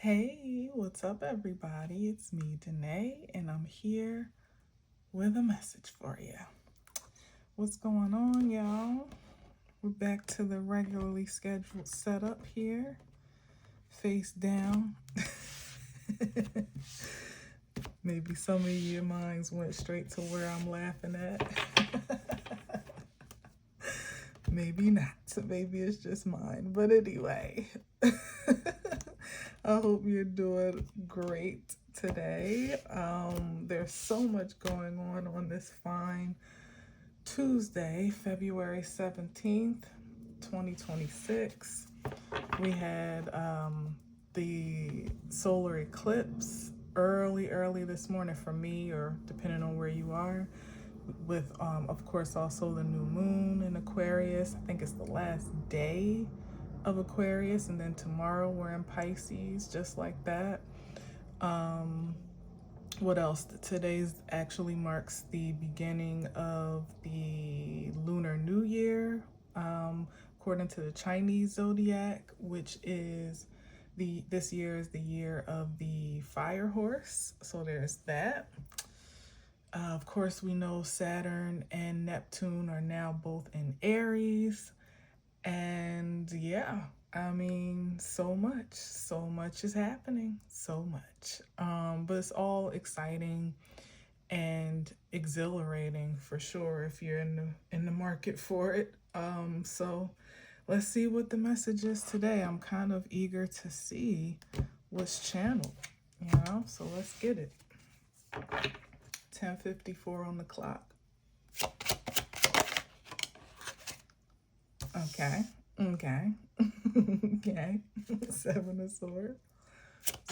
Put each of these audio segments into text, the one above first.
Hey, what's up, everybody? It's me, Danae, and I'm here with a message for you. What's going on, y'all? We're back to the regularly scheduled setup here, face down. Maybe some of your minds went straight to where I'm laughing at. Maybe not. Maybe it's just mine. But anyway, I hope you're doing great today. There's so much going on this fine Tuesday, February 17th, 2026. We had the solar eclipse early this morning for me, or depending on where you are, with of course also the new moon in Aquarius. I think it's the last day of Aquarius, and then tomorrow we're in Pisces, just like that. What else? Today's actually marks the beginning of the Lunar New Year, according to the Chinese zodiac, which is this year is the year of the fire horse. So there's that. Of course, we know Saturn and Neptune are now both in Aries. And yeah, I mean, so much is happening, so much. But it's all exciting and exhilarating for sure if you're in the market for it. So let's see what the message is today. I'm kind of eager to see what's channeled, so let's get it. 10:54 on the clock. Okay. Okay. Seven of Swords.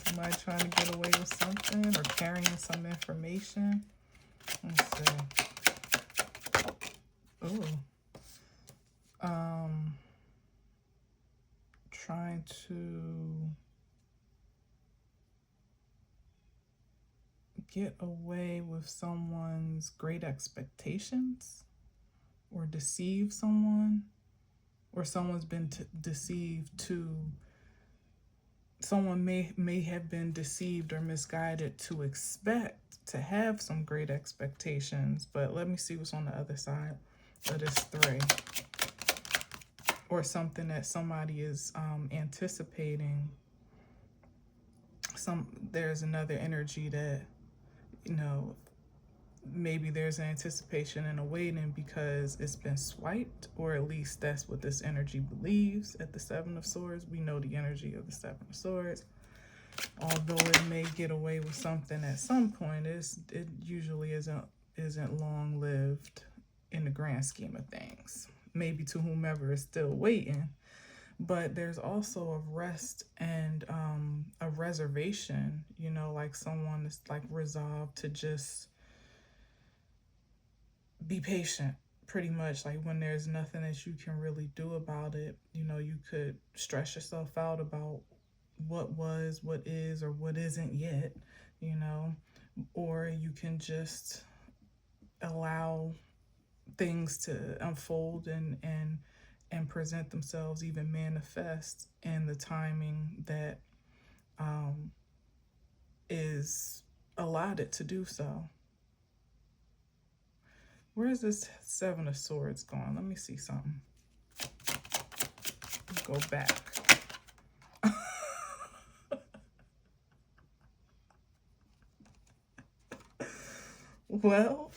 Somebody trying to get away with something or carrying some information. Let's see. Ooh. Trying to get away with someone's great expectations, or deceive someone, or someone's been deceived to, someone may have been deceived or misguided to expect to have some great expectations. But let me see what's on the other side of this three. Or something that somebody is anticipating. There's another energy that, maybe there's an anticipation and a waiting because it's been swiped, or at least that's what this energy believes. At the Seven of Swords, we know the energy of the Seven of Swords. Although it may get away with something at some point, it usually isn't long-lived in the grand scheme of things. Maybe to whomever is still waiting. But there's also a rest and a reservation, like someone is like resolved to just be patient, pretty much. Like when there's nothing that you can really do about it, you could stress yourself out about what was, what is, or what isn't yet, or you can just allow things to unfold and present themselves, even manifest in the timing that is allotted to do so. Where's this Seven of Swords going? Let me see something. Go back. Well,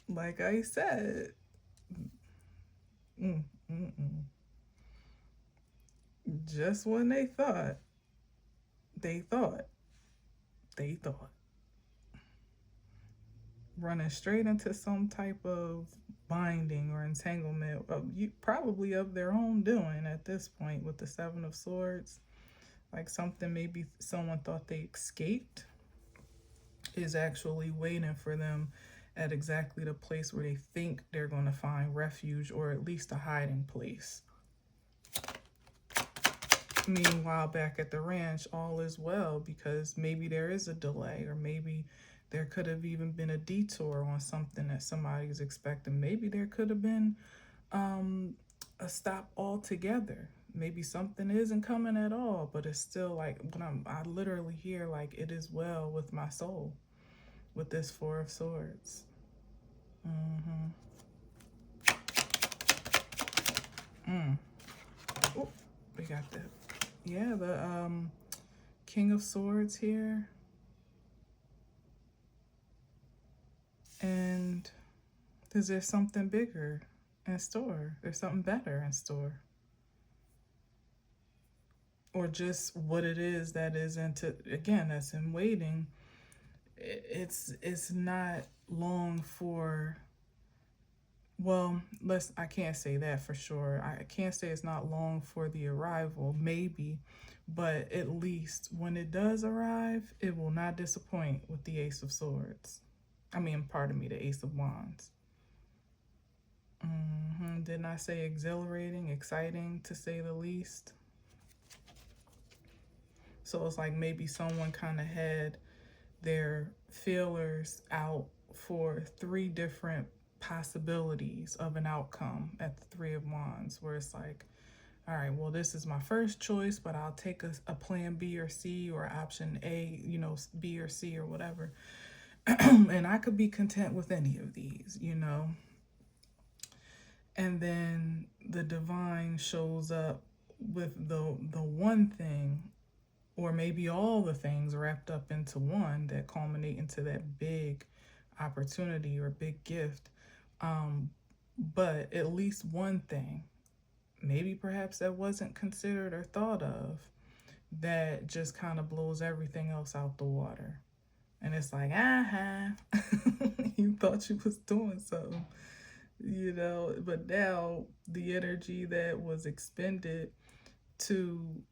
like I said, just when they thought, running straight into some type of binding or entanglement, probably of their own doing at this point with the Seven of Swords. Like something maybe someone thought they escaped is actually waiting for them at exactly the place where they think they're going to find refuge, or at least a hiding place. Meanwhile, back at the ranch, all is well, because maybe there is a delay, or maybe there could have even been a detour on something that somebody is expecting. Maybe there could have been a stop altogether. maybe something isn't coming at all, but it's still like when I literally hear like it is well with my soul with this Four of Swords. Mm-hmm. Oh, we got that. Yeah, the King of Swords here. And is there something bigger in store? There's something better in store. Or just what it is that is into, again, that's in waiting. It's not long for, well, I can't say that for sure. I can't say it's not long for the arrival, maybe, but at least when it does arrive, it will not disappoint with the Ace of Swords. I mean, pardon me, the Ace of Wands. Didn't I say exhilarating, exciting, to say the least? So it's like maybe someone kind of had their feelers out for 3 different possibilities of an outcome at the Three of Wands, where it's like, all right, well, this is my first choice, but I'll take a plan B or C, or option A, you know, B or C or whatever. And I could be content with any of these, you know. And then the divine shows up with the one thing, or maybe all the things wrapped up into one that culminate into that big opportunity or big gift. But at least one thing, maybe perhaps that wasn't considered or thought of, that just kind of blows everything else out the water. And it's like, you thought you was doing something, you know, but now the energy that was expended to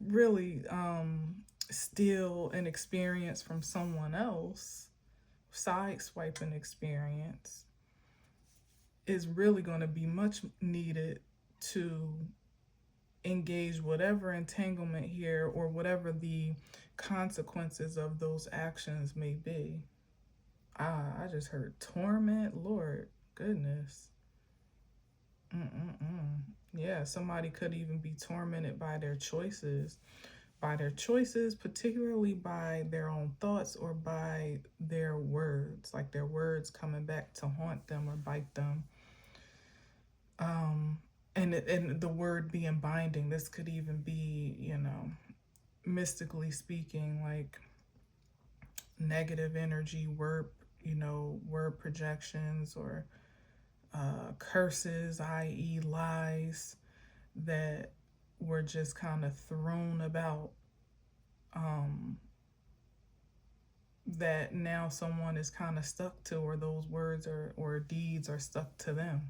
really steal an experience from someone else, sideswipe an experience, is really going to be much needed to engage whatever entanglement here, or whatever the consequences of those actions may be. I just heard torment, Lord goodness. Yeah, somebody could even be tormented by their choices, particularly by their own thoughts, or by their words, like their words coming back to haunt them or bite them. And the word being binding, this could even be, you know, mystically speaking, like negative energy, word projections, or curses, i.e. lies, that were just kind of thrown about, that now someone is kind of stuck to, or those words or deeds are stuck to them,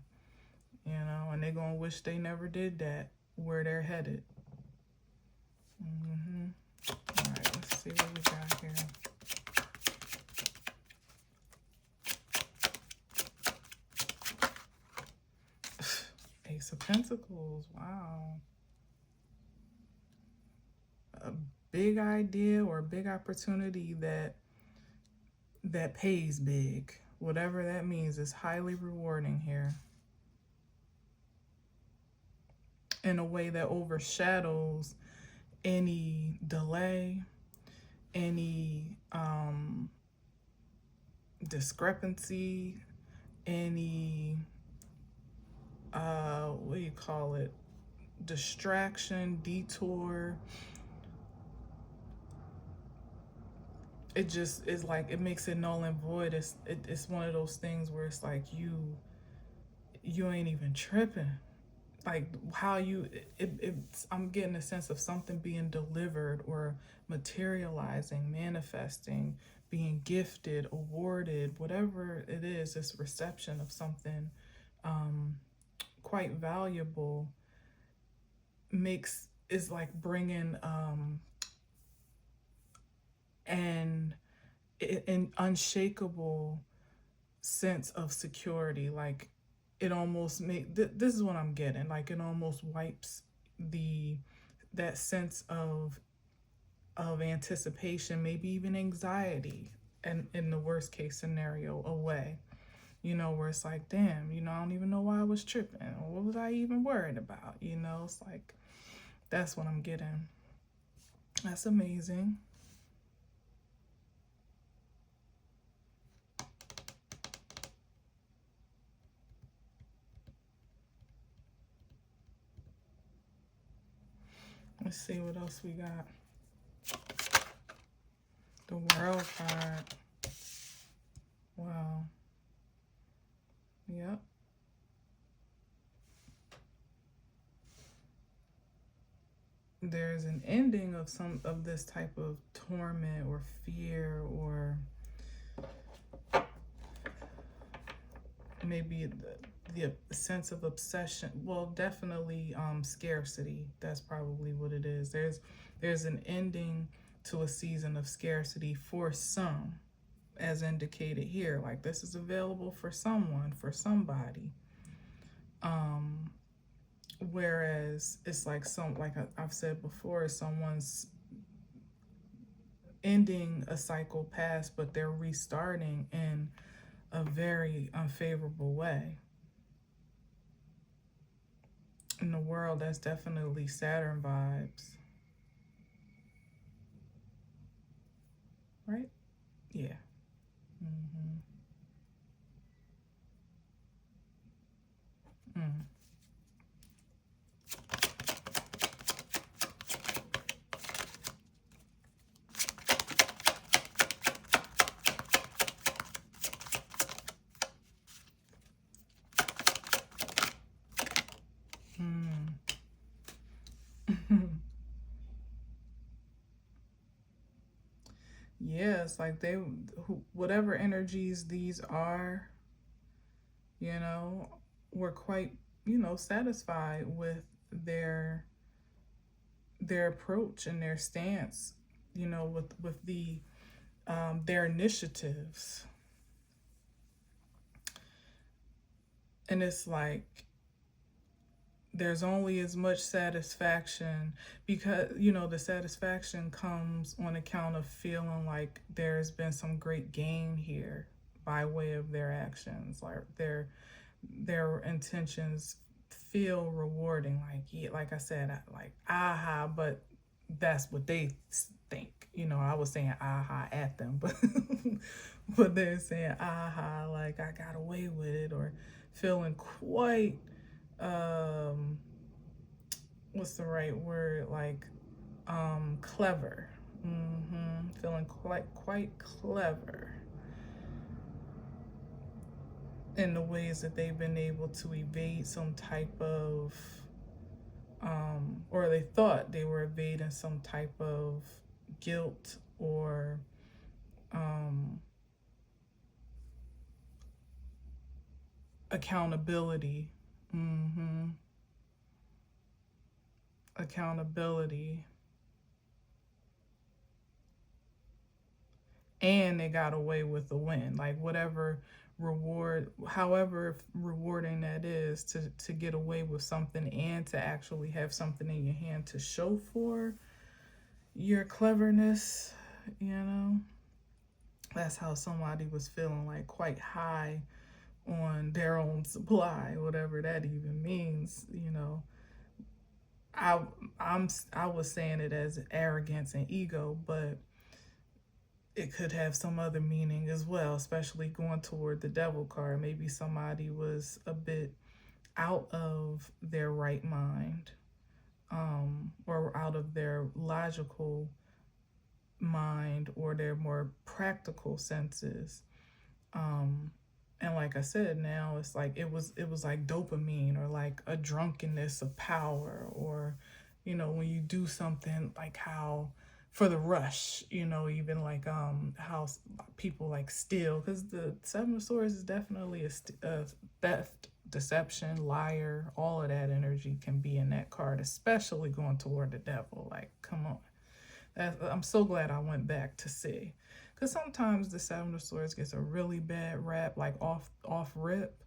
you know, and they're going to wish they never did that, where they're headed. All right, let's see what we got here. Ace of Pentacles, wow. A big idea or a big opportunity that pays big. Whatever that means, is highly rewarding here, in a way that overshadows any delay, any discrepancy, any what do you call it, distraction, detour. It just is like, it makes it null and void. It's one of those things where it's like you ain't even tripping. Like how I'm getting a sense of something being delivered, or materializing, manifesting, being gifted, awarded, whatever it is. This reception of something quite valuable is like bringing an unshakable sense of security. Like it almost this is what I'm getting, like it almost wipes that sense of anticipation, maybe even anxiety, and in the worst case scenario, away. you know, where it's like, damn, you know, I don't even know why I was tripping. What was I even worried about? You know, it's like, that's what I'm getting. That's amazing. Let's see what else we got. The World card. Wow. Yep. There's an ending of some of this type of torment or fear, or maybe the sense of obsession. Well, definitely scarcity. That's probably what it is. There's an ending to a season of scarcity for some, as indicated here. Like, this is available for someone, for somebody. Whereas it's like I've said before, someone's ending a cycle past, but they're restarting in a very unfavorable way. In the World, that's definitely Saturn vibes. Right? Yeah. Mm-hmm. Mm. Yeah, it's like whatever energies these are, you know, were quite, you know, satisfied with their approach and their stance, you know, with their initiatives. And it's like, there's only as much satisfaction, because, you know, the satisfaction comes on account of feeling like there's been some great gain here by way of their actions. Like, their intentions feel rewarding. Like, yeah, like I said, like, aha, but that's what they think. You know, I was saying aha at them, but but they're saying aha, like, I got away with it, or feeling quite what's the right word, like clever. Feeling quite clever in the ways that they've been able to evade some type of or they thought they were evading some type of guilt or accountability. Accountability. And they got away with the win. Like, whatever reward, however rewarding that is, to get away with something and to actually have something in your hand to show for your cleverness, you know. That's how somebody was feeling, like quite high on their own supply, whatever that even means, you know. I was saying it as arrogance and ego, but it could have some other meaning as well, especially going toward the devil card. Maybe somebody was a bit out of their right mind, or out of their logical mind, or their more practical senses. And like I said, now it's like it was like dopamine, or like a drunkenness of power, or, you know, when you do something, like how for the rush, you know, even like how people like steal, because the Seven of Swords is definitely a theft, deception, liar. All of that energy can be in that card, especially going toward the devil. Like, come on. I'm so glad I went back to see, because sometimes the Seven of Swords gets a really bad rap, like off rip,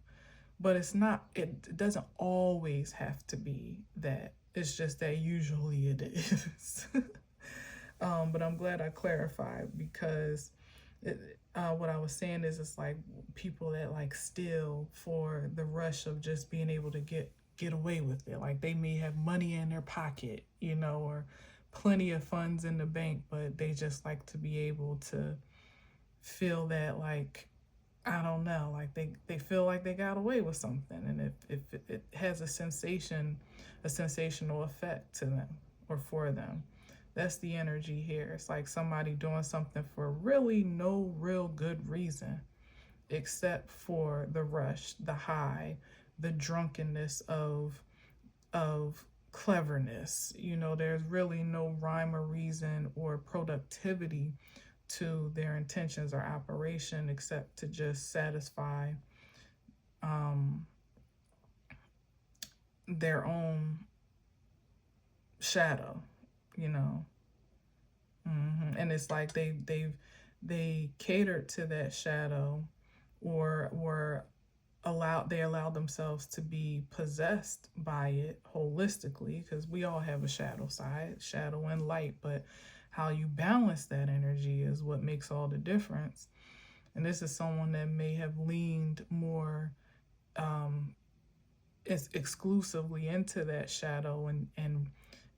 but it's not. It doesn't always have to be that. It's just that usually it is. But I'm glad I clarified, because What I was saying is, it's like people that like steal for the rush of just being able to get away with it. Like they may have money in their pocket, you know, or plenty of funds in the bank, but they just like to be able to feel that, like, I don't know, like they feel like they got away with something, and if it has a sensational effect to them or for them. That's the energy here. It's like somebody doing something for really no real good reason, except for the rush, the high, the drunkenness of cleverness. You know, there's really no rhyme or reason or productivity to their intentions or operation, except to just satisfy their own shadow, you know. And it's like they catered to that shadow, or were allowed themselves to be possessed by it holistically, because we all have a shadow side, shadow and light, but how you balance that energy is what makes all the difference. And this is someone that may have leaned more exclusively into that shadow,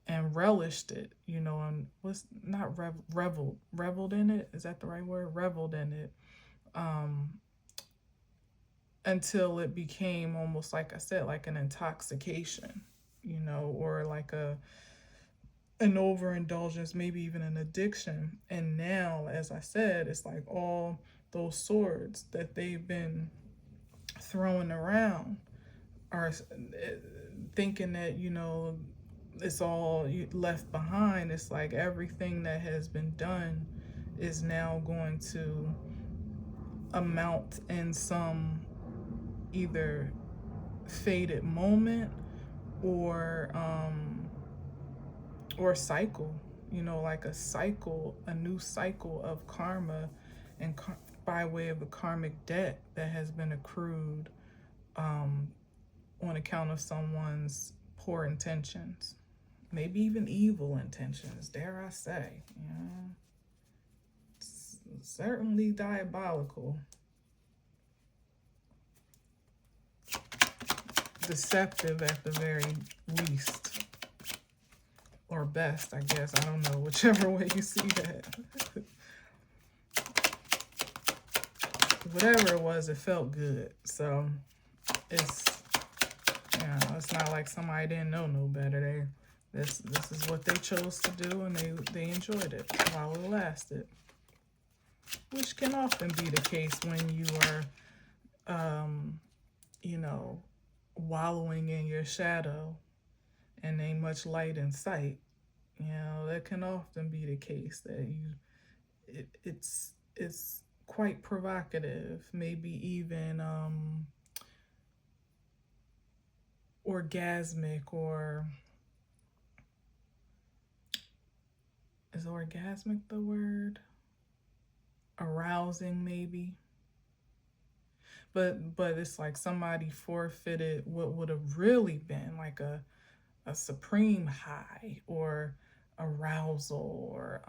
and relished it, you know, and was not reveled in it. Is that the right word? Reveled in it, until it became almost, like I said, like an intoxication, you know, or like an overindulgence, maybe even an addiction. And now, as I said, it's like all those swords that they've been throwing around are thinking that, you know, it's all left behind. It's like everything that has been done is now going to amount in some either faded moment or cycle, you know, like a cycle, a new cycle of karma, and by way of the karmic debt that has been accrued on account of someone's poor intentions, maybe even evil intentions, dare I say. You know, it's certainly diabolical, deceptive at the very least, or best, I guess. I don't know, whichever way you see that. Whatever it was, it felt good. So it's, you know, it's not like somebody didn't know no better. This is what they chose to do, and they enjoyed it while it lasted, which can often be the case when you are, you know, wallowing in your shadow and ain't much light in sight. You know, that can often be the case, that it's quite provocative, maybe even orgasmic, or is orgasmic the word? Arousing, maybe. But it's like somebody forfeited what would have really been like a supreme high, or arousal, or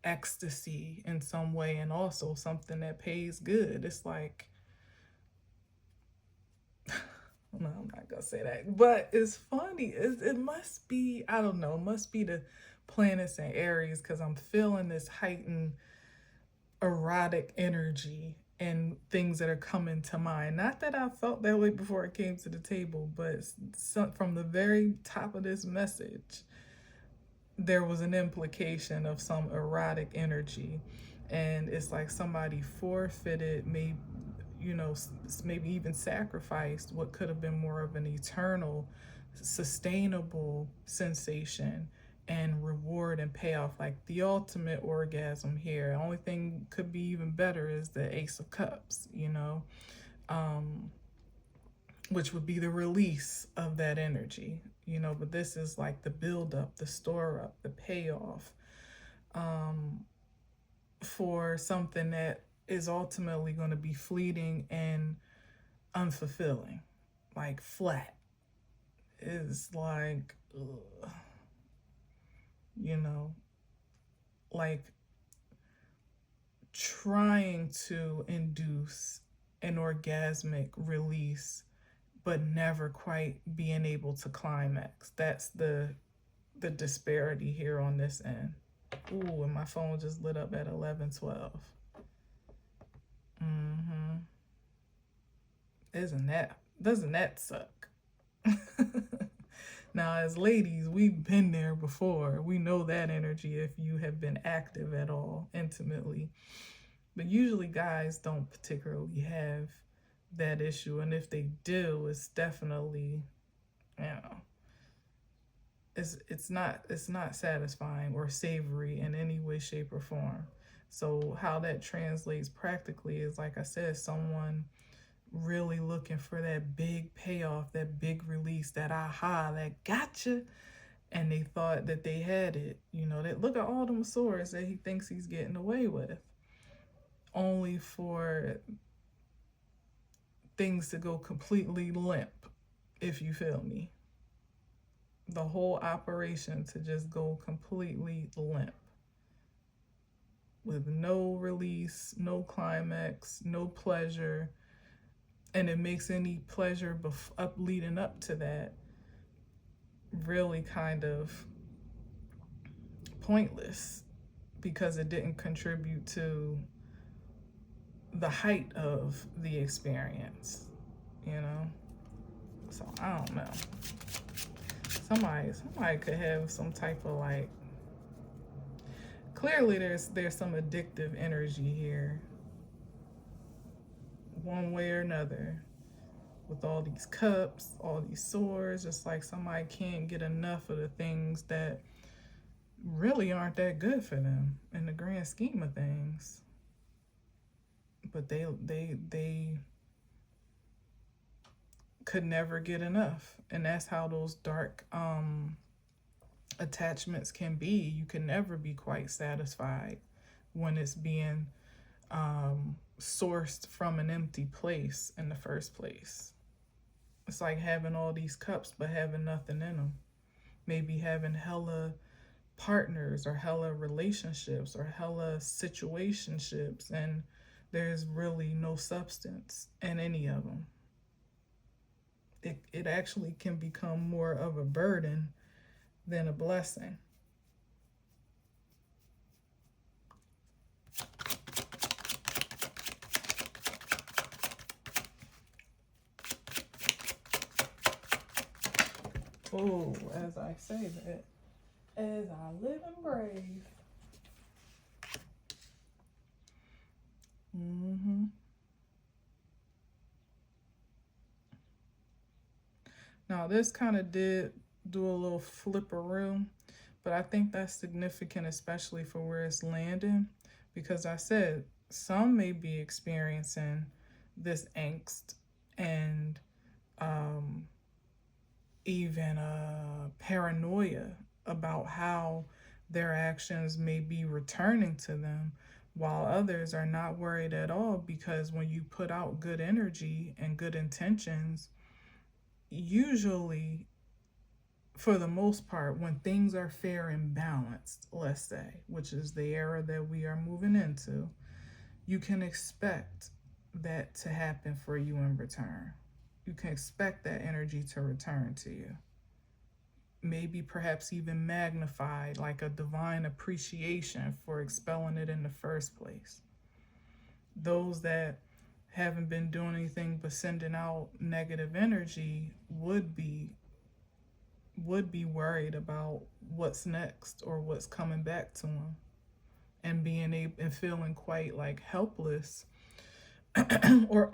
ecstasy in some way, and also something that pays good. It's like, no, I'm not gonna say that, but it's funny. It must be, I don't know, it must be the planets and Aries, because I'm feeling this heightened erotic energy and things that are coming to mind. Not that I felt that way before it came to the table, but from the very top of this message, there was an implication of some erotic energy. And it's like somebody forfeited, maybe, you know, maybe even sacrificed what could have been more of an eternal, sustainable sensation and reward and payoff, like the ultimate orgasm here. The only thing could be even better is the Ace of Cups, you know, which would be the release of that energy, you know. But this is like the build up, the store up, the payoff for something that is ultimately going to be fleeting and unfulfilling, like flat. It's like, ugh, you know, like trying to induce an orgasmic release, but never quite being able to climax. That's the disparity here on this end. Ooh, and my phone just lit up at 11:12. Doesn't that suck? Now, as ladies, we've been there before. We know that energy if you have been active at all intimately. But usually guys don't particularly have that issue. And if they do, it's definitely, you know, it's not satisfying or savory in any way, shape, or form. So how that translates practically is, like I said, someone really looking for that big payoff, that big release, that aha, that gotcha, and they thought that they had it. You know, that look at all them swords that he thinks he's getting away with, only for things to go completely limp, if you feel me. The whole operation to just go completely limp, with no release, no climax, no pleasure. And it makes any pleasure leading up to that really kind of pointless, because it didn't contribute to the height of the experience, you know? So I don't know. Somebody could have some type of, like, clearly there's some addictive energy here, one way or another, with all these cups, all these swords. Just like somebody can't get enough of the things that really aren't that good for them in the grand scheme of things, but they could never get enough. And that's how those dark attachments can be. You can never be quite satisfied when it's being sourced from an empty place in the first place. It's like having all these cups but having nothing in them. Maybe having hella partners or hella relationships or hella situationships, and there's really no substance in any of them. It actually can become more of a burden than a blessing. Oh, as I say that, as I live and brave. Now, this kind of did do a little flipperoo, but I think that's significant, especially for where it's landing, because I said some may be experiencing this angst and even paranoia about how their actions may be returning to them, while others are not worried at all, because when you put out good energy and good intentions, usually, for the most part, when things are fair and balanced, let's say, which is the era that we are moving into, you can expect that to happen for you in return. You can expect that energy to return to you. Maybe perhaps even magnified, like a divine appreciation for expelling it in the first place. Those that haven't been doing anything but sending out negative energy would be worried about what's next or what's coming back to them, and being able and feeling quite like helpless or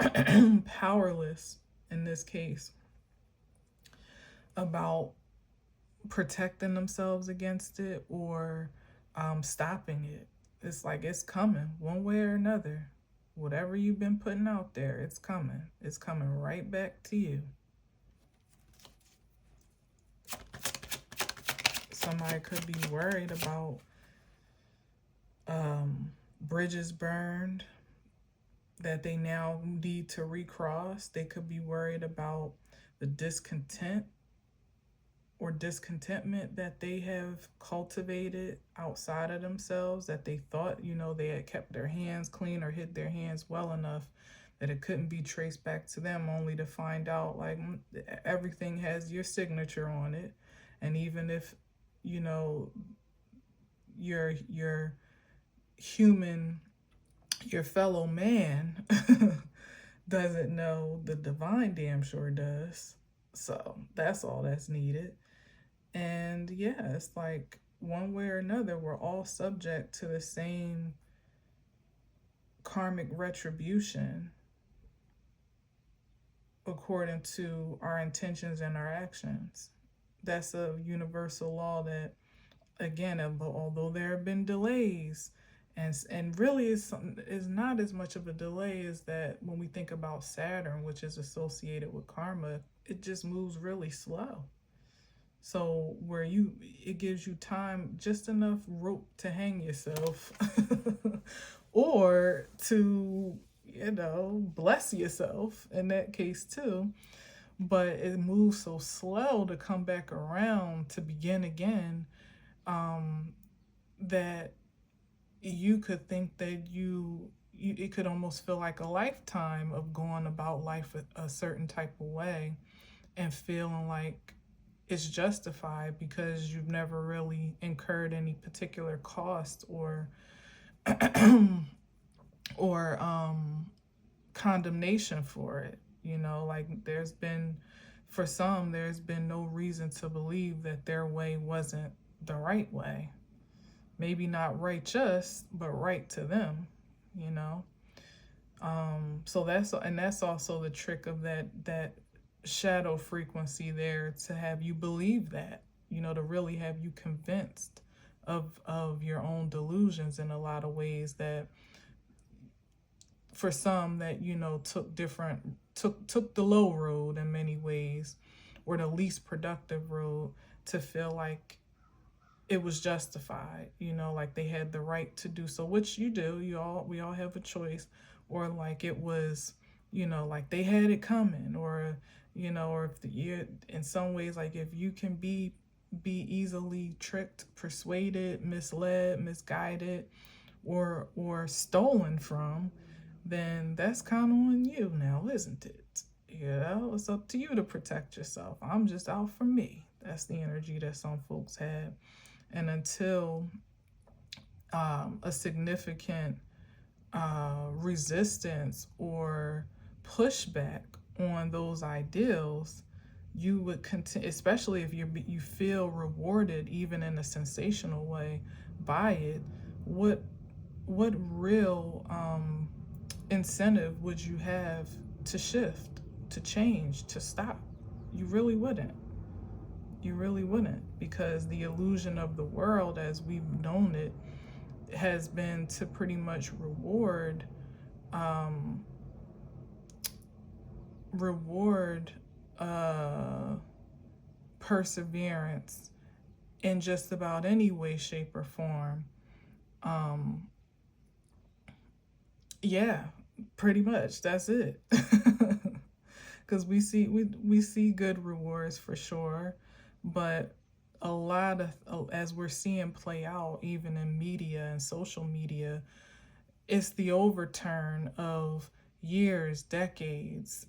powerless in this case about protecting themselves against it or stopping it. It's like it's coming one way or another. Whatever you've been putting out there, it's coming. It's coming right back to you. Somebody could be worried about bridges burned that they now need to recross. They could be worried about the discontent or discontentment that they have cultivated outside of themselves, that they thought, they had kept their hands clean or hid their hands well enough that it couldn't be traced back to them, only to find out like everything has your signature on it. And even if, your human, your fellow man doesn't know, the divine damn sure does. So that's all that's needed. And yeah, it's like one way or another, we're all subject to the same karmic retribution according to our intentions and our actions. That's a universal law that, again, although there have been delays, and really is not as much of a delay as that when we think about Saturn, which is associated with karma, it just moves really slow. So where it gives you time, just enough rope to hang yourself or to, bless yourself in that case too. But it moves so slow to come back around to begin again, that you could think that it could almost feel like a lifetime of going about life a certain type of way and feeling like it's justified because you've never really incurred any particular cost or condemnation for it. Like for some, there's been no reason to believe that their way wasn't the right way. Maybe not righteous, but right to them, So that's also the trick of that shadow frequency there, to have you believe that, to really have you convinced of your own delusions in a lot of ways, that for some that, took the low road in many ways, or the least productive road, to feel like it was justified, like they had the right to do so, which you do. We all have a choice, or like it was, like they had it coming, or or if you, in some ways, like if you can be easily tricked, persuaded, misled, misguided, or stolen from, then that's kind of on you now, isn't it? It's up to you to protect yourself. I'm just out for me. That's the energy that some folks have. And until a significant resistance or pushback on those ideals, you would continue, especially if you feel rewarded, even in a sensational way, by it. What real incentive would you have to shift, to change, to stop? You really wouldn't. You really wouldn't, because the illusion of the world as we've known it has been to pretty much reward perseverance in just about any way, shape, or form. Yeah, pretty much. That's it. Because we see good rewards for sure, but a lot of, as we're seeing play out even in media and social media, it's the overturn of years, decades,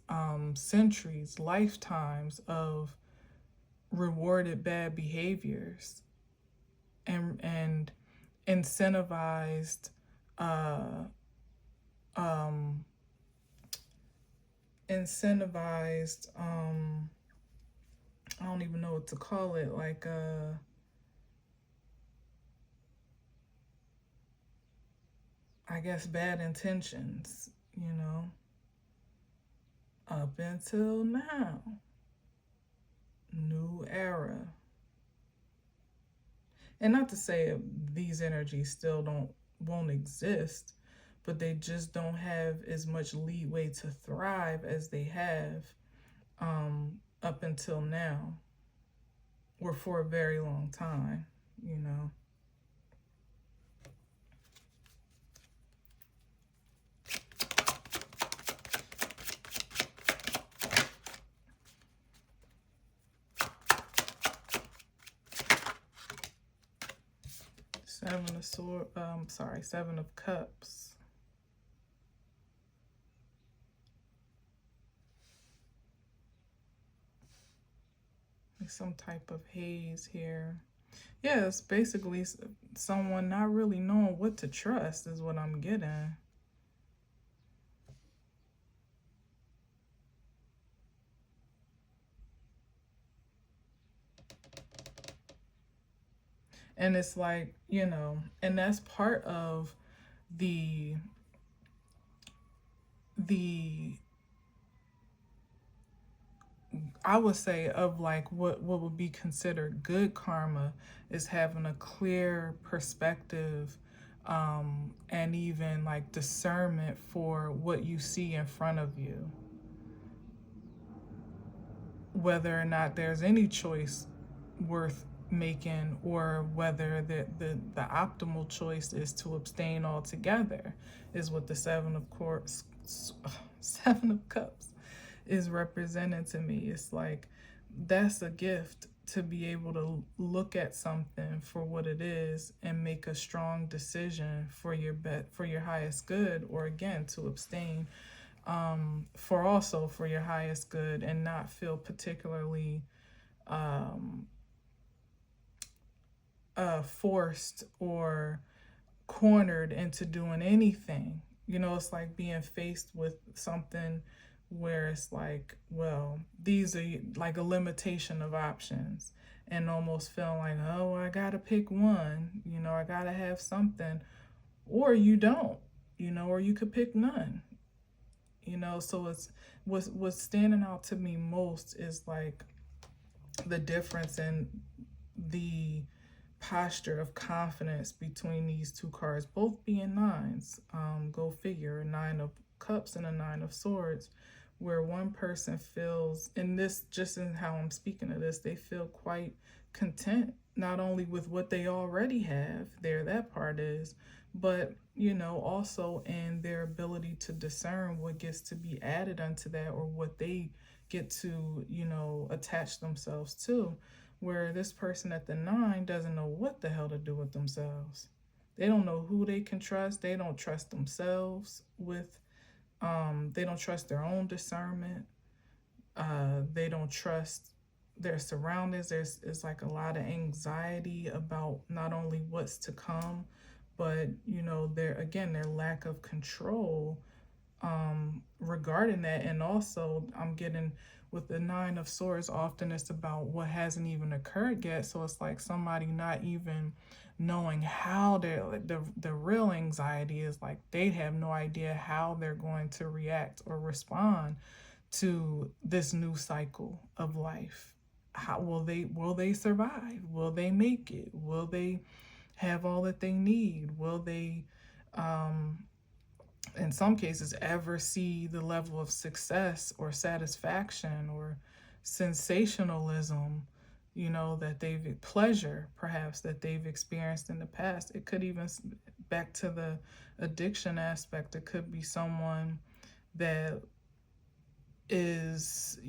centuries, lifetimes of rewarded bad behaviors and incentivized I don't even know what to call it, like I guess bad intentions, up until now. New era. And not to say these energies still won't exist, but they just don't have as much leeway to thrive as they have up until now, or for a very long time, Seven of Cups. Like some type of haze here. Yeah, it's basically someone not really knowing what to trust is what I'm getting. And it's like, and that's part of the the I would say of like what would be considered good karma is having a clear perspective, and even like discernment for what you see in front of you, whether or not there's any choice worth making, or whether the optimal choice is to abstain altogether, is what the Seven of Cups is represented to me. It's like that's a gift, to be able to look at something for what it is and make a strong decision for your highest good, or again to abstain, for your highest good, and not feel particularly forced or cornered into doing anything. It's like being faced with something where it's like, well, these are like a limitation of options, and almost feeling like, oh, I gotta pick one, I gotta have something, or you don't, or you could pick none. So it's what's standing out to me most is like the difference in the posture of confidence between these two cards, both being nines. Go figure, a Nine of Cups and a Nine of Swords, where one person feels, and this just in how I'm speaking of this, they feel quite content, not only with what they already have, that part is, but also in their ability to discern what gets to be added unto that, or what they get to attach themselves to, where this person at the nine doesn't know what the hell to do with themselves. They don't know who they can trust. They don't trust themselves with they don't trust their own discernment. They don't trust their surroundings. There's like a lot of anxiety about not only what's to come, but their lack of control regarding that. And also I'm getting with the Nine of Swords, often it's about what hasn't even occurred yet. So it's like somebody not even knowing how the real anxiety is, like they have no idea how they're going to react or respond to this new cycle of life. How will they survive? Will they make it? Will they have all that they need? Will they in some cases ever see the level of success or satisfaction or sensationalism, that they've pleasure perhaps that they've experienced in the past? It could even, back to the addiction aspect, it could be someone that is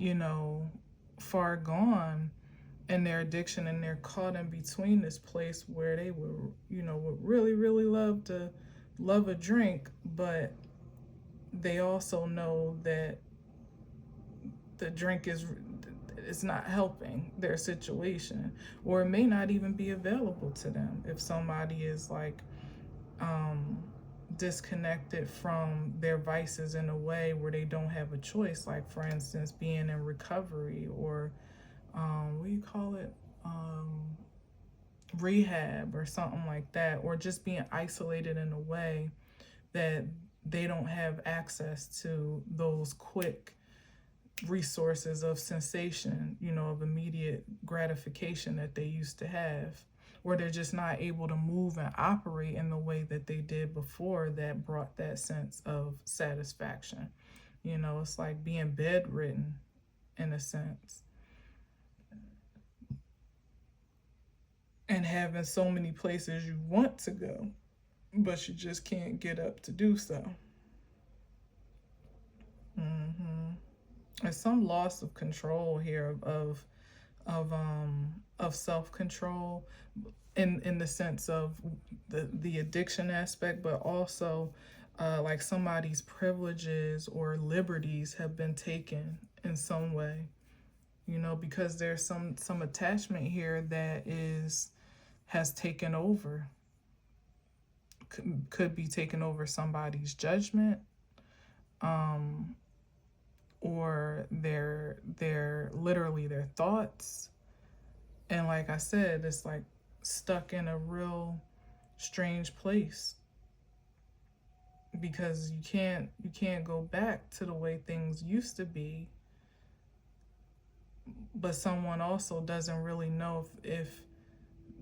far gone in their addiction, and they're caught in between this place where they would really really love a drink, but they also know that the drink is not helping their situation, or it may not even be available to them if somebody is like disconnected from their vices in a way where they don't have a choice, like for instance being in recovery, or what do you call it, rehab or something like that, or just being isolated in a way that they don't have access to those quick resources of sensation, of immediate gratification that they used to have, or they're just not able to move and operate in the way that they did before that brought that sense of satisfaction. It's like being bedridden in a sense, and having so many places you want to go, but you just can't get up to do so. There's some loss of control here, of self-control, in the sense of the addiction aspect, but also like somebody's privileges or liberties have been taken in some way, you know, because there's some attachment here that has taken over, could be taking over somebody's judgment, um, or their literally their thoughts. And like I said, it's like stuck in a real strange place, because you can't go back to the way things used to be, but someone also doesn't really know if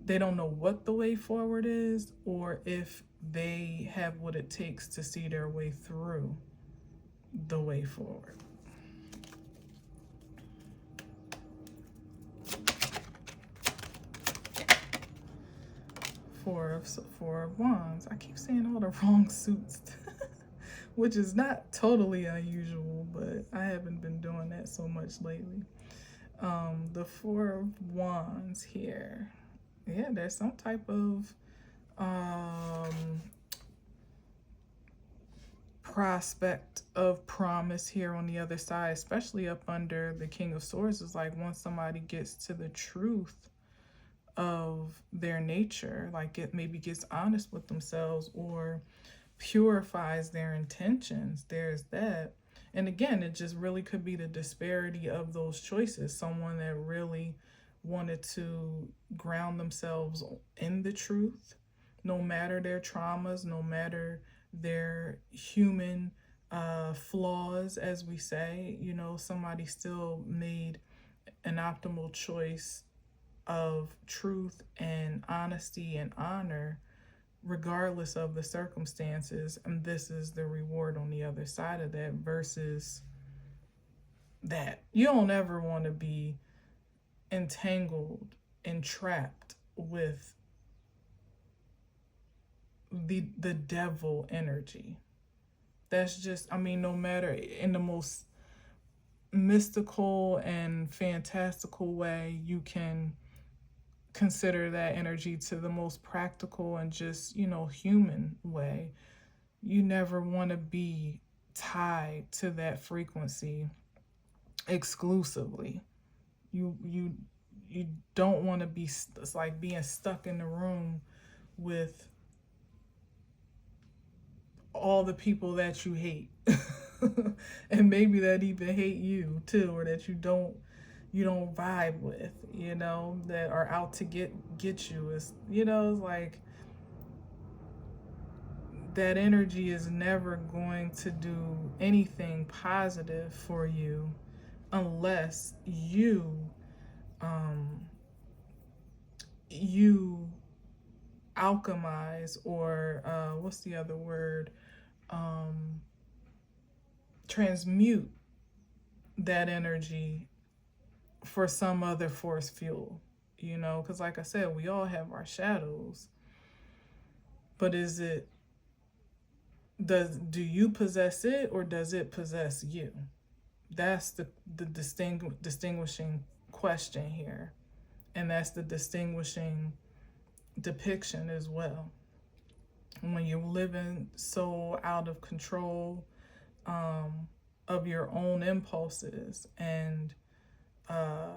they don't know what the way forward is, or if they have what it takes to see their way through the way forward. Four of Wands. I keep saying all the wrong suits, which is not totally unusual, but I haven't been doing that so much lately. The Four of Wands here. Yeah, there's some type of prospect of promise here on the other side, especially up under the King of Swords. Is like once somebody gets to the truth of their nature, like it maybe gets honest with themselves or purifies their intentions, there's that. And again, it just really could be the disparity of those choices. Someone that really wanted to ground themselves in the truth, no matter their traumas, no matter their human flaws, as we say, you know, somebody still made an optimal choice of truth and honesty and honor, regardless of the circumstances. And this is the reward on the other side of that, versus that. You don't ever want to be entangled, entrapped with the devil energy. That's just, I mean, no matter in the most mystical and fantastical way you can consider that energy, to the most practical and just, you know, human way, you never want to be tied to that frequency exclusively. You don't want to be, it's like being stuck in the room with all the people that you hate and maybe that even hate you too, or that you don't vibe with, you know, that are out to get you. Is, you know, it's like that energy is never going to do anything positive for you unless you you alchemize, or what's the other word, transmute that energy for some other force fuel, you know, because like I said, we all have our shadows, but do you possess it, or does it possess you? That's the distinguishing question here, and that's the distinguishing depiction as well. When you're living so out of control of your own impulses, and I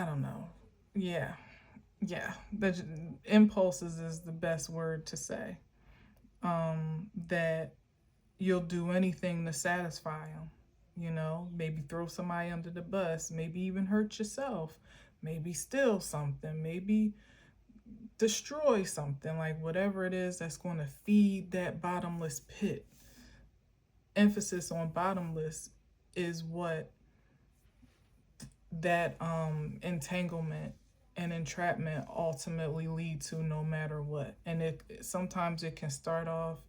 don't know. Yeah. The impulses is the best word to say. That you'll do anything to satisfy them. You know, maybe throw somebody under the bus, maybe even hurt yourself, maybe steal something, maybe destroy something, like whatever it is that's going to feed that bottomless pit. Emphasis on bottomless is what that entanglement and entrapment ultimately lead to, no matter what. And it sometimes it can start off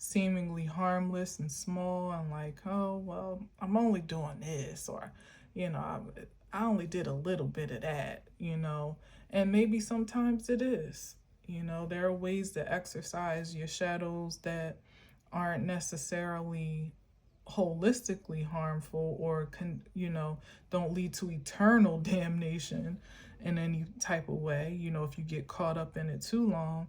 seemingly harmless and small, and like, oh well, I'm only doing this, or you know, I only did a little bit of that, you know. And maybe sometimes it is, you know, there are ways to exercise your shadows that aren't necessarily holistically harmful or don't lead to eternal damnation in any type of way, if you get caught up in it too long.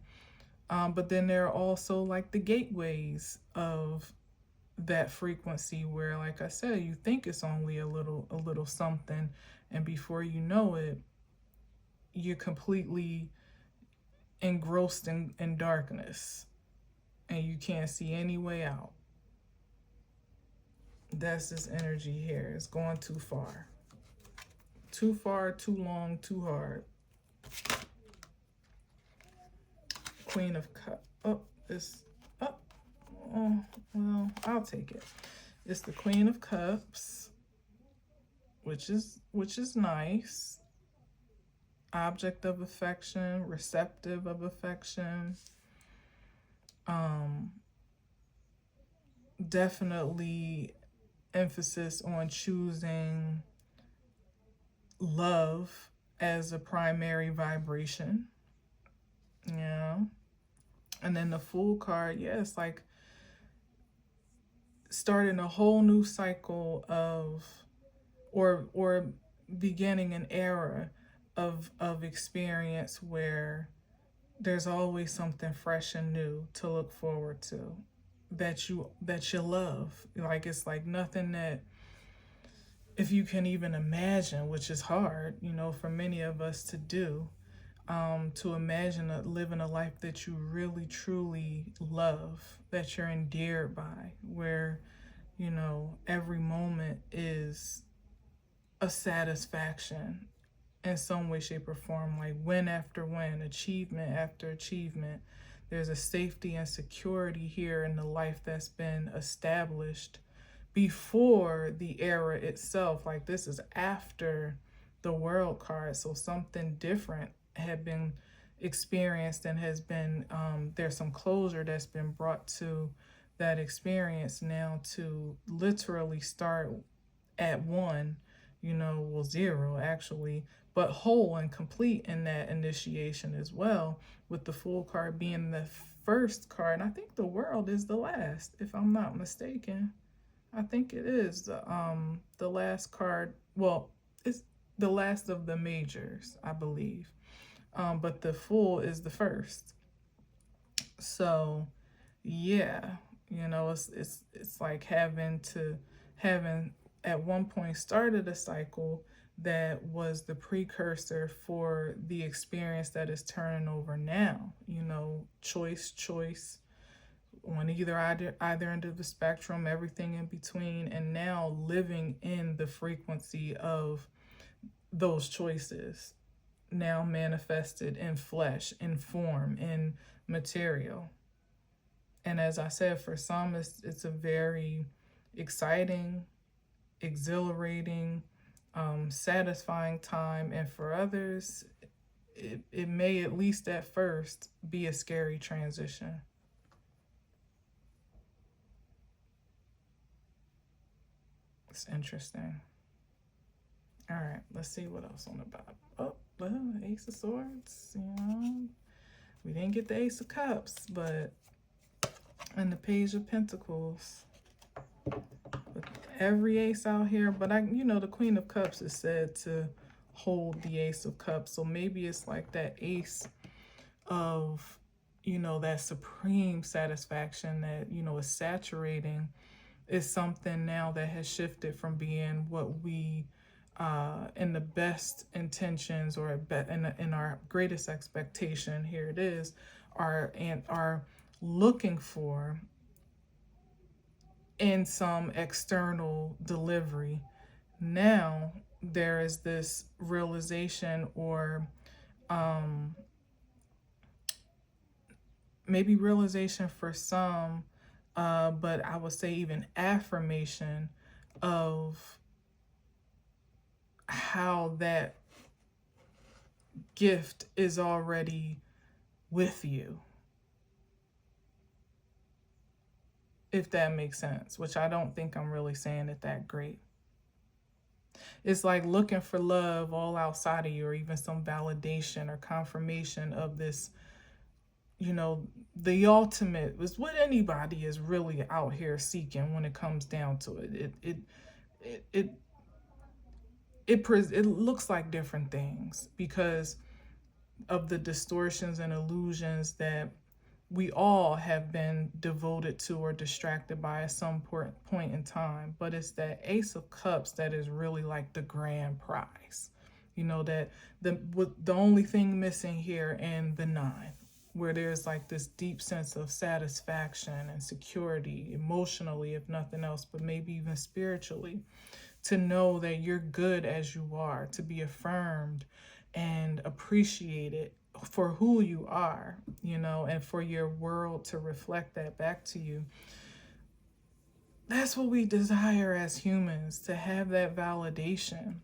But then there are also like the gateways of that frequency where, like I said, you think it's only a little something, and before you know it, you're completely engrossed in darkness and you can't see any way out. That's this energy here. It's going too far. Too far, too long, too hard. Queen of Cups. Oh, well, I'll take it. It's the Queen of Cups, which is nice. Object of affection, receptive of affection. Definitely emphasis on choosing love as a primary vibration. Yeah. And then the Fool card, it's like starting a whole new cycle of, or beginning an era of experience where there's always something fresh and new to look forward to, that you love. Like, it's like nothing that, if you can even imagine, which is hard, for many of us to do, to imagine living a life that you really truly love, that you're endeared by, where every moment is a satisfaction in some way, shape, or form, like win after win, achievement after achievement. There's a safety and security here in the life that's been established before the era itself. Like, this is after the World card, so something different had been experienced and has been, there's some closure that's been brought to that experience now to literally start at one, zero actually, but whole and complete in that initiation as well, with the Fool card being the first card. And I think the World is the last, if I'm not mistaken. I think it is the last card. Well, it's the last of the majors, I believe. But the Fool is the first. So yeah, it's like having at one point started a cycle that was the precursor for the experience that is turning over now. Choice on either end of the spectrum, everything in between, and now living in the frequency of those choices, now manifested in flesh, in form, in material. And as I said, for some, it's a very exciting, exhilarating, satisfying time, and for others, it may, at least at first, be a scary transition. It's interesting. All right, let's see what else on the bottom. Oh, well, Ace of Swords, we didn't get the Ace of Cups, but, and the Page of Pentacles. But every ace out here, but the Queen of Cups is said to hold the Ace of Cups, so maybe it's like that ace of, that supreme satisfaction that, is saturating, is something now that has shifted from being what we, in the best intentions, or in our greatest expectation, here it is, are looking for in some external delivery. Now there is this realization, or maybe realization for some, but I would say even affirmation of how that gift is already with you, if that makes sense, which I don't think I'm really saying it that great. It's like looking for love all outside of you, or even some validation or confirmation of this, you know, the ultimate is what anybody is really out here seeking when it comes down to it. It it it looks like different things because of the distortions and illusions that we all have been devoted to or distracted by at some point in time. But it's that Ace of Cups that is really like the grand prize. You know, that the only thing missing here in the nine, where there's like this deep sense of satisfaction and security emotionally, if nothing else, but maybe even spiritually, to know that you're good as you are, to be affirmed and appreciated for who you are, you know, and for your world to reflect that back to you. That's what we desire as humans, to have that validation.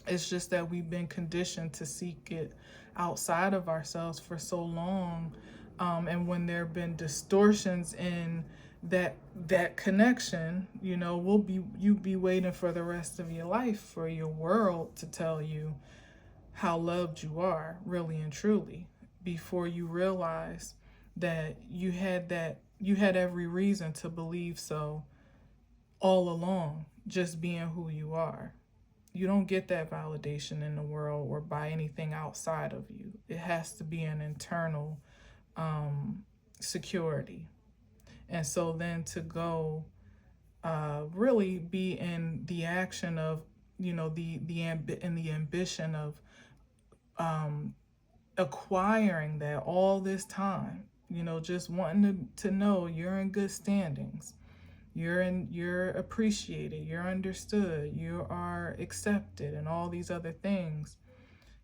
It's just that we've been conditioned to seek it outside of ourselves for so long. And when there have been distortions in that connection, you know, you be waiting for the rest of your life for your world to tell you how loved you are, really and truly, before you realize that you had every reason to believe so all along, just being who you are. You don't get that validation in the world or by anything outside of you. It has to be an internal security. And so then to go really be in the action of, you know, the ambition of acquiring that all this time, you know, just wanting to know you're in good standings, you're appreciated, you're understood, you are accepted, and all these other things,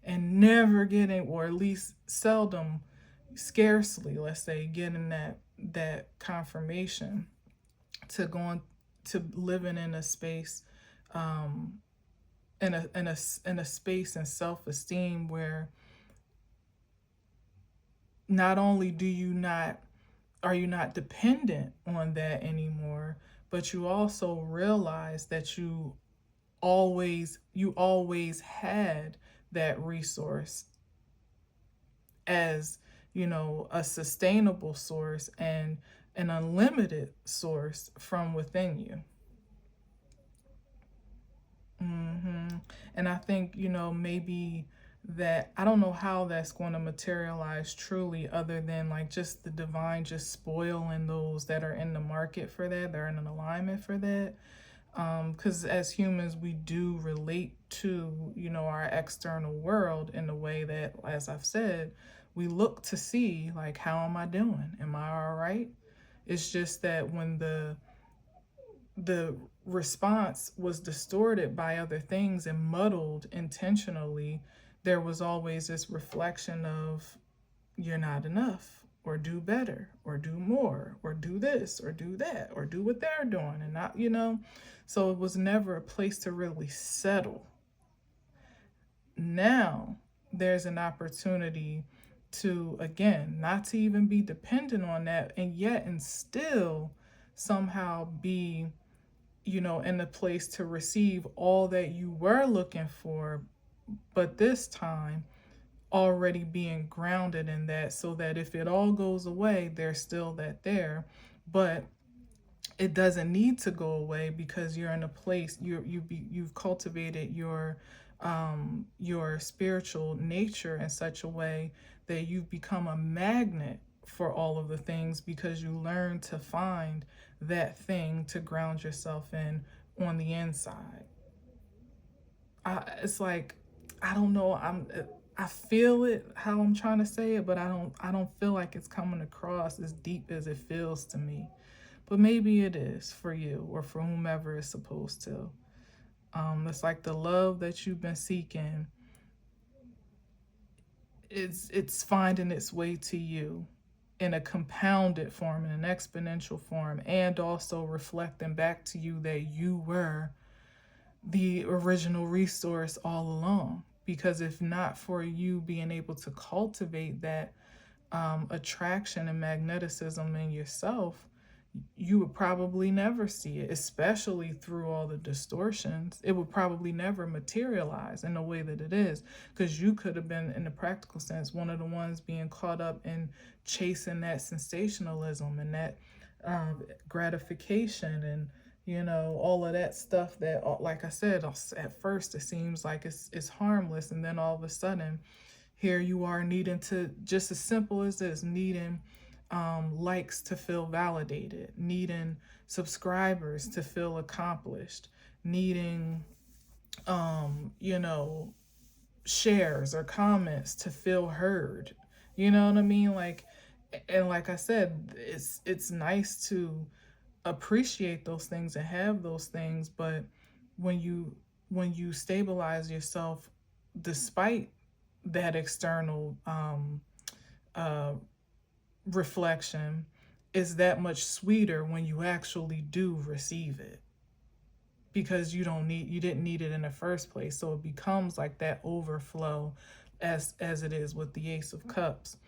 and never getting, or at least seldom, scarcely, let's say, getting that confirmation, to going to living in a space, in a space and self-esteem where not only are you not dependent on that anymore, but you also realize that you always had that resource as, you know, a sustainable source and an unlimited source from within you. And I think, you know, maybe that, I don't know how that's going to materialize truly, other than like just the divine just spoiling those that are in the market for that, they're in an alignment for that. Because as humans, we do relate to, you know, our external world in the way that, as I've said, we look to see, like, how am I doing? Am I all right? It's just that when the response was distorted by other things and muddled intentionally, there was always this reflection of, you're not enough, or do better, or do more, or do this, or do that, or do what they're doing, and not, you know. So it was never a place to really settle. Now there's an opportunity to, again, not to even be dependent on that, and still somehow be, you know, in a place to receive all that you were looking for, but this time already being grounded in that, so that if it all goes away, there's still that there. But it doesn't need to go away, because you're in a place, you've cultivated your spiritual nature in such a way that you've become a magnet for all of the things, because you learn to find that thing to ground yourself in on the inside. It's like, I don't know, I feel it how I'm trying to say it, but I don't feel like it's coming across as deep as it feels to me. But maybe it is for you, or for whomever it's supposed to. It's like the love that you've been seeking, it's finding its way to you in a compounded form, in an exponential form, and also reflecting back to you that you were the original resource all along. Because if not for you being able to cultivate that attraction and magneticism in yourself, you would probably never see it, especially through all the distortions. It would probably never materialize in the way that it is, because you could have been, in the practical sense, one of the ones being caught up in chasing that sensationalism and that gratification, and all of that stuff that, like I said, at first it seems like it's harmless, and then all of a sudden here you are needing to, just as simple as this, needing likes to feel validated, needing subscribers to feel accomplished, needing, shares or comments to feel heard. You know what I mean? Like, and like I said, it's nice to appreciate those things and have those things, but when you stabilize yourself despite that external reflection, is that much sweeter when you actually do receive it, because you didn't need it in the first place. So it becomes like that overflow, as it is with the Ace of Cups,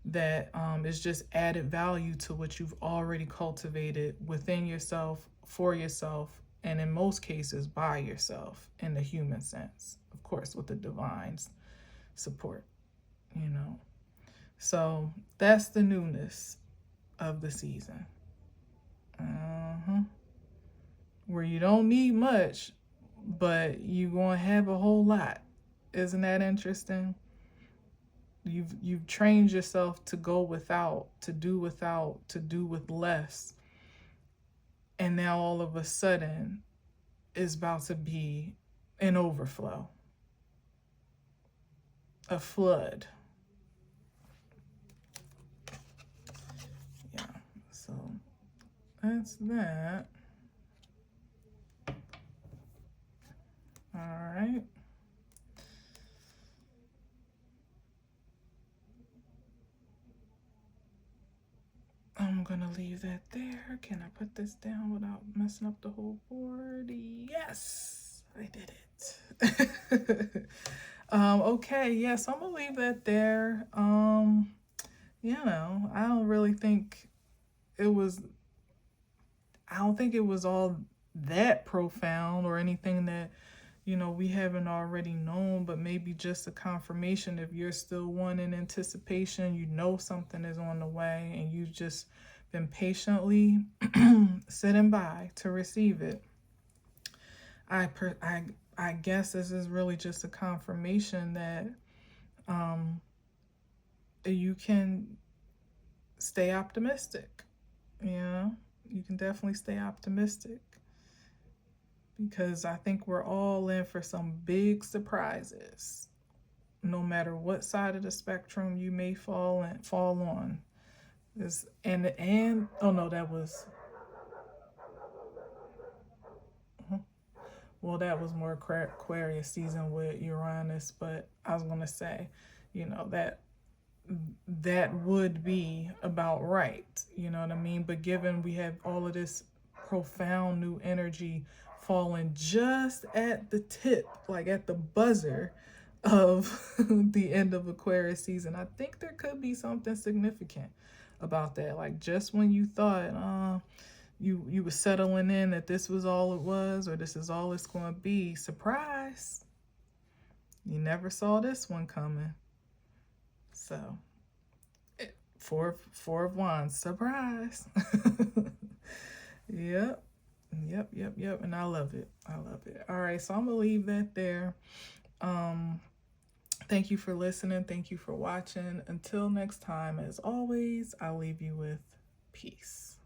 that is just added value to what you've already cultivated within yourself, for yourself, and in most cases by yourself, in the human sense, of course, with the divine's support. So that's the newness of the season. Where you don't need much, but you're going to have a whole lot. Isn't that interesting? You've trained yourself to go without, to do with less. And now all of a sudden is about to be an overflow, a flood. Yeah, so that's that. All right. I'm gonna leave that there. Can I put this down without messing up the whole board? Yes, I did it. Okay, yes, I'm gonna leave that there. I don't really think it was, all that profound or anything that, we haven't already known, but maybe just a confirmation. If you're still one in anticipation, something is on the way, and you've just been patiently sitting by to receive it. I guess this is really just a confirmation that you can stay optimistic. You can definitely stay optimistic, because I think we're all in for some big surprises, no matter what side of the spectrum you may fall on. This and oh no, that was, well, that was more Aquarius season with Uranus, but I was gonna say, that would be about right. You know what I mean? But given we have all of this profound new energy falling just at the tip, like at the buzzer of the end of Aquarius season, I think there could be something significant about that. Like, just when you thought you were settling in that this was all it was, or this is all it's going to be, surprise, you never saw this one coming. So, four of wands, surprise. Yep. And I love it. All right, so I'm gonna leave that there. Thank you for listening. Thank you for watching. Until next time, as always, I'll leave you with peace.